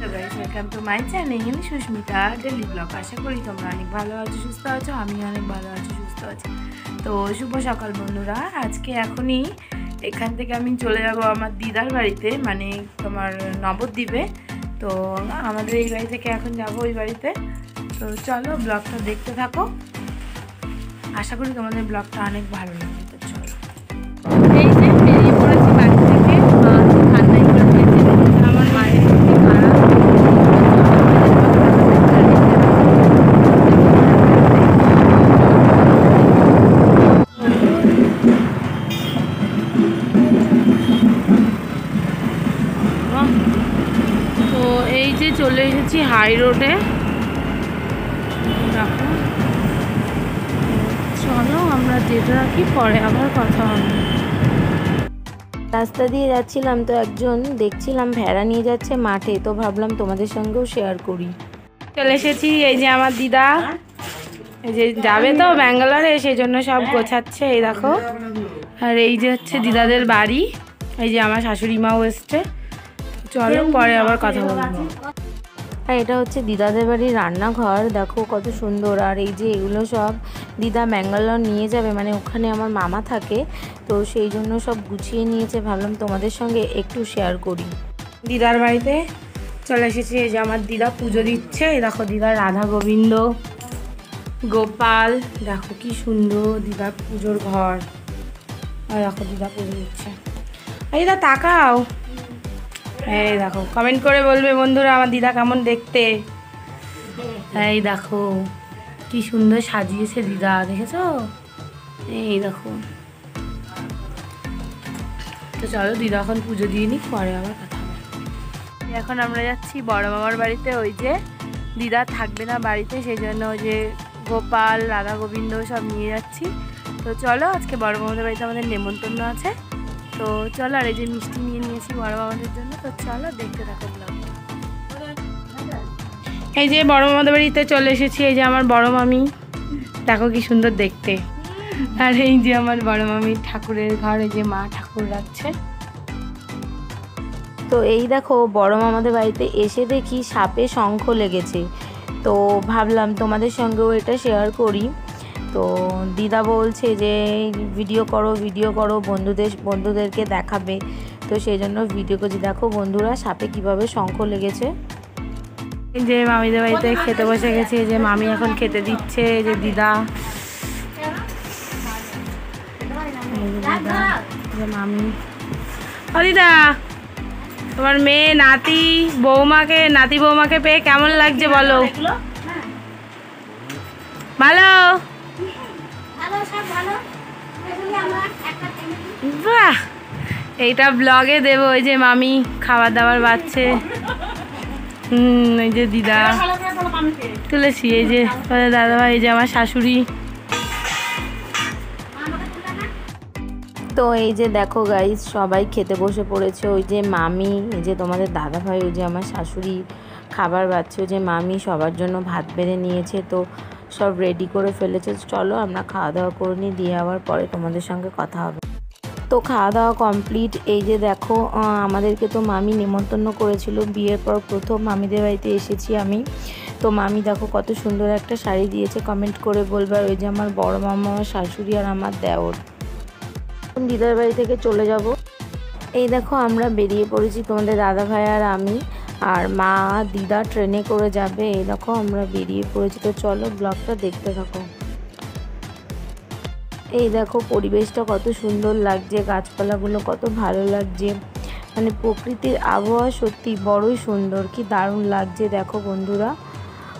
Welcome to my channel Susmita daily blog. আশা করি তোমরা অনেক ভালো আছো, সুস্থ আছো। আমি অনেক ভালো আছি, সুস্থ আছি। তো শুভ সকাল বন্ধুরা। আজকে এখনই এখান থেকে আমি চলে যাব আমার দিদার বাড়িতে, মানে তোমার নবদ্বীপে। তো আমাদের এই বাড়ি থেকে এখন যাব ওই বাড়িতে। তো চলো ব্লগটা দেখতে থাকো, আশা করি তোমাদের ব্লগটা অনেক ভালো লাগবে। তো চলো, এই যে বেরিয়ে পড়েছি বাড়ি থেকে। ঠান্ডাই করে আমার মায়ের খারাপ। তো এই যে চলে এসেছি হাই রোডে। দেখো, চলো আমরা যেতে রাখি, পরে আবার কথা হবে। রাস্তা দিয়ে যাচ্ছিলাম তো একজন দেখছিলাম ভেড়া নিয়ে যাচ্ছে মাঠে, তো ভাবলাম তোমাদের সঙ্গেও শেয়ার করি। চলে এসেছি, এই যে আমার দিদা, এই যে যাবে তো ব্যাঙ্গালোরে, সেই জন্য সব গোছাচ্ছে। এই দেখো, আর এই যে হচ্ছে দিদাদের বাড়ি। এই যে আমার শাশুড়ি মাও এসছে। চলো পরে আবার কথা বলবো। আর এটা হচ্ছে দিদাদের বাড়ির রান্নাঘর, দেখো কত সুন্দর। আর এই যে এগুলো সব দিদা ব্যাঙ্গালোর নিয়ে যাবে, মানে ওখানে আমার মামা থাকে, তো সেই জন্য সব গুছিয়ে নিয়েছে। ভাবলাম তোমাদের সঙ্গে একটু শেয়ার করি। দিদার বাড়িতে চলে এসেছি। এই যে আমার দিদা পুজো দিচ্ছে। এই দেখো দিদার রাধা গোবিন্দ, গোপাল, দেখো কি সুন্দর দিদার পুজোর ঘর। আর দেখো দিদা পুজো দিচ্ছে। এই দিদা তাকাও, এই দেখো, কমেন্ট করে বলবে বন্ধুরা আমার দিদা কেমন দেখতে। এই দেখো কি সুন্দর সাজিয়েছে দিদা, দেখেছো? এই দেখো। তো চলো দিদা এখন পুজো দিয়ে নিই, পরে আবার কথা হবে। এখন আমরা যাচ্ছি বড় মামার বাড়িতে। ওই যে দিদা থাকবে না বাড়িতে, সেই জন্য ওই যে গোপাল, রাধা গোবিন্দ সব নিয়ে যাচ্ছি। তো চলো, আজকে বড় মামাদের বাড়িতে আমাদের নেমন্তন্ন আছে। তো চলো, আর এই যে মিষ্টি নিয়ে নিয়েছি বড় মামাদের জন্য। তো চলো দেখতে থাকো ব্লগটা। এই যে বড় মামাদের বাড়িতে চলে এসেছি। এই যে আমার বড় মামি, দেখো কি সুন্দর দেখতে। আর এই যে আমার বড় মামির ঠাকুরের ঘর, এই যে মা ঠাকুর রাখছে। তো এই দেখো বড় মামাদের বাড়িতে এসে দেখি সাপে শঙ্খ লেগেছে, তো ভাবলাম তোমাদের সঙ্গেও এটা শেয়ার করি। তো দিদা বলছে যে ভিডিও করো, বন্ধুদেরকে দেখাবে, তো সেই জন্য ভিডিও করছি। দেখো বন্ধুরা সাপে কিভাবে শঙ্খ লেগেছে। এই যে মামিদের বাড়িতে খেতে বসে গেছি। এই যে মামি এখন খেতে দিচ্ছে। এই যে দিদা, মামি। ও দিদা, তোমার মেয়ে নাতি বৌমাকে পেয়ে কেমন লাগছে বলো? ভালো? বাহ, এইটা ব্লগে দেবো। ওই যে মামি খাবার দাবার বাচ্ছে। এই যে দিদা তুলেছি। এই যে দাদাভাই, এই যে আমার শাশুড়ি। তো এই যে দেখো গাইস সবাই খেতে বসে পড়েছে। ওই যে মামি, এই যে তোমাদের দাদাভাই, ওই যে আমার শাশুড়ি খাবার বাচ্ছে। ওই যে মামি সবার জন্য ভাত বেড়ে নিয়েছে, তো সব রেডি করে ফেলেছে। চলো আমরা খাওয়া দাওয়া করে নিই, দিয়ে আবার পরে তোমাদের সঙ্গে কথা হবে। তো খাওয়া দাওয়া কমপ্লিট। এই যে দেখো আমাদেরকে তো মামি নেমন্তন্ন করেছিল, বিয়ের পর প্রথম মামিদের বাড়িতে এসেছি আমি। তো মামি দেখো কত সুন্দর একটা শাড়ি দিয়েছে, কমেন্ট করে বলবে। আর ওই যে আমার বড় মামা, শাশুড়ি আর আমার দেওর। দিদার বাড়ি থেকে চলে যাব। এই দেখো আমরা বেরিয়ে পড়েছি, তোমাদের দাদা ভাই আর আমি, আর মা দিদা ট্রেনে করে যাবে। এই দেখো আমরা বেরিয়ে পড়েছি। তো চলো ব্লগটা দেখতে থাকো। এই দেখো পরিবেশটা কত সুন্দর লাগছে, গাছপালাগুলো কত ভালো লাগছে, মানে প্রকৃতির আবহাওয়া সত্যি বড়ই সুন্দর, কি দারুণ লাগছে। দেখো বন্ধুরা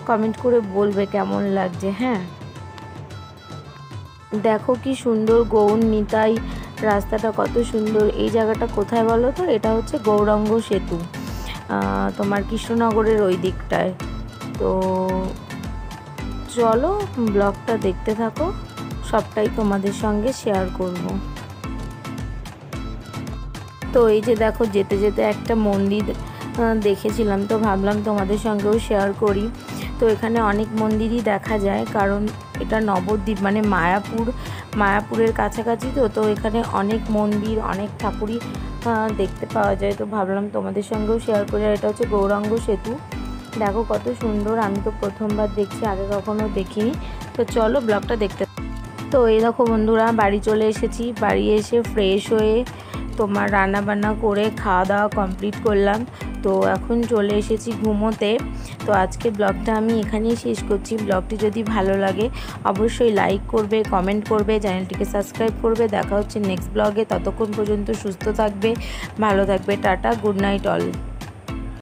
কমেন্ট করে বলবে কেমন লাগছে। হ্যাঁ দেখো কি সুন্দর গৌর নিতাই, রাস্তাটা কত সুন্দর। এই জায়গাটা কোথায় বলো তো? এটা হচ্ছে গৌরাঙ্গ সেতু, তোমার কৃষ্ণনগরের ওই দিকটায়। তো চলো ব্লগটা দেখতে থাকো, সবটাই তোমাদের সঙ্গে শেয়ার করব। তো এই যে দেখো যেতে যেতে একটা মন্দির দেখেছিলাম, তো ভাবলাম তোমাদের সঙ্গেও শেয়ার করি। তো এখানে অনেক মন্দিরই দেখা যায়, কারণ এটা নবদ্বীপ মানে মায়াপুর মায়াপুরের কাছাকাছি তো এখানে অনেক মন্দির অনেক ঠাকুরই দেখতে পাওয়া যায়। তো ভাবলাম তোমাদের সঙ্গেও শেয়ার করি। আর এটা হচ্ছে গৌরাঙ্গ সেতু, দেখো কত সুন্দর। আমি তো প্রথমবার দেখছি, আগে কখনো দেখিনি। তো চলো ব্লগটা দেখতে। তো এই দেখো বন্ধুরা, বাড়ি চলে এসেছি। বাড়ি এসে ফ্রেশ হয়ে তোমার রান্না বান্না করে খাওয়া দাওয়া কমপ্লিট করলাম। তো এখন চলে এসেছি ঘুমোতে। তো আজকে ব্লগটা আমি এখানেই শেষ করছি। ব্লগটি যদি ভালো লাগে অবশ্যই লাইক করবে, কমেন্ট করবে, চ্যানেলটিকে সাবস্ক্রাইব করবে। দেখা হচ্ছে নেক্সট ব্লগে। ততক্ষণ পর্যন্ত সুস্থ থাকবে, ভালো থাকবে। Tata, good night all.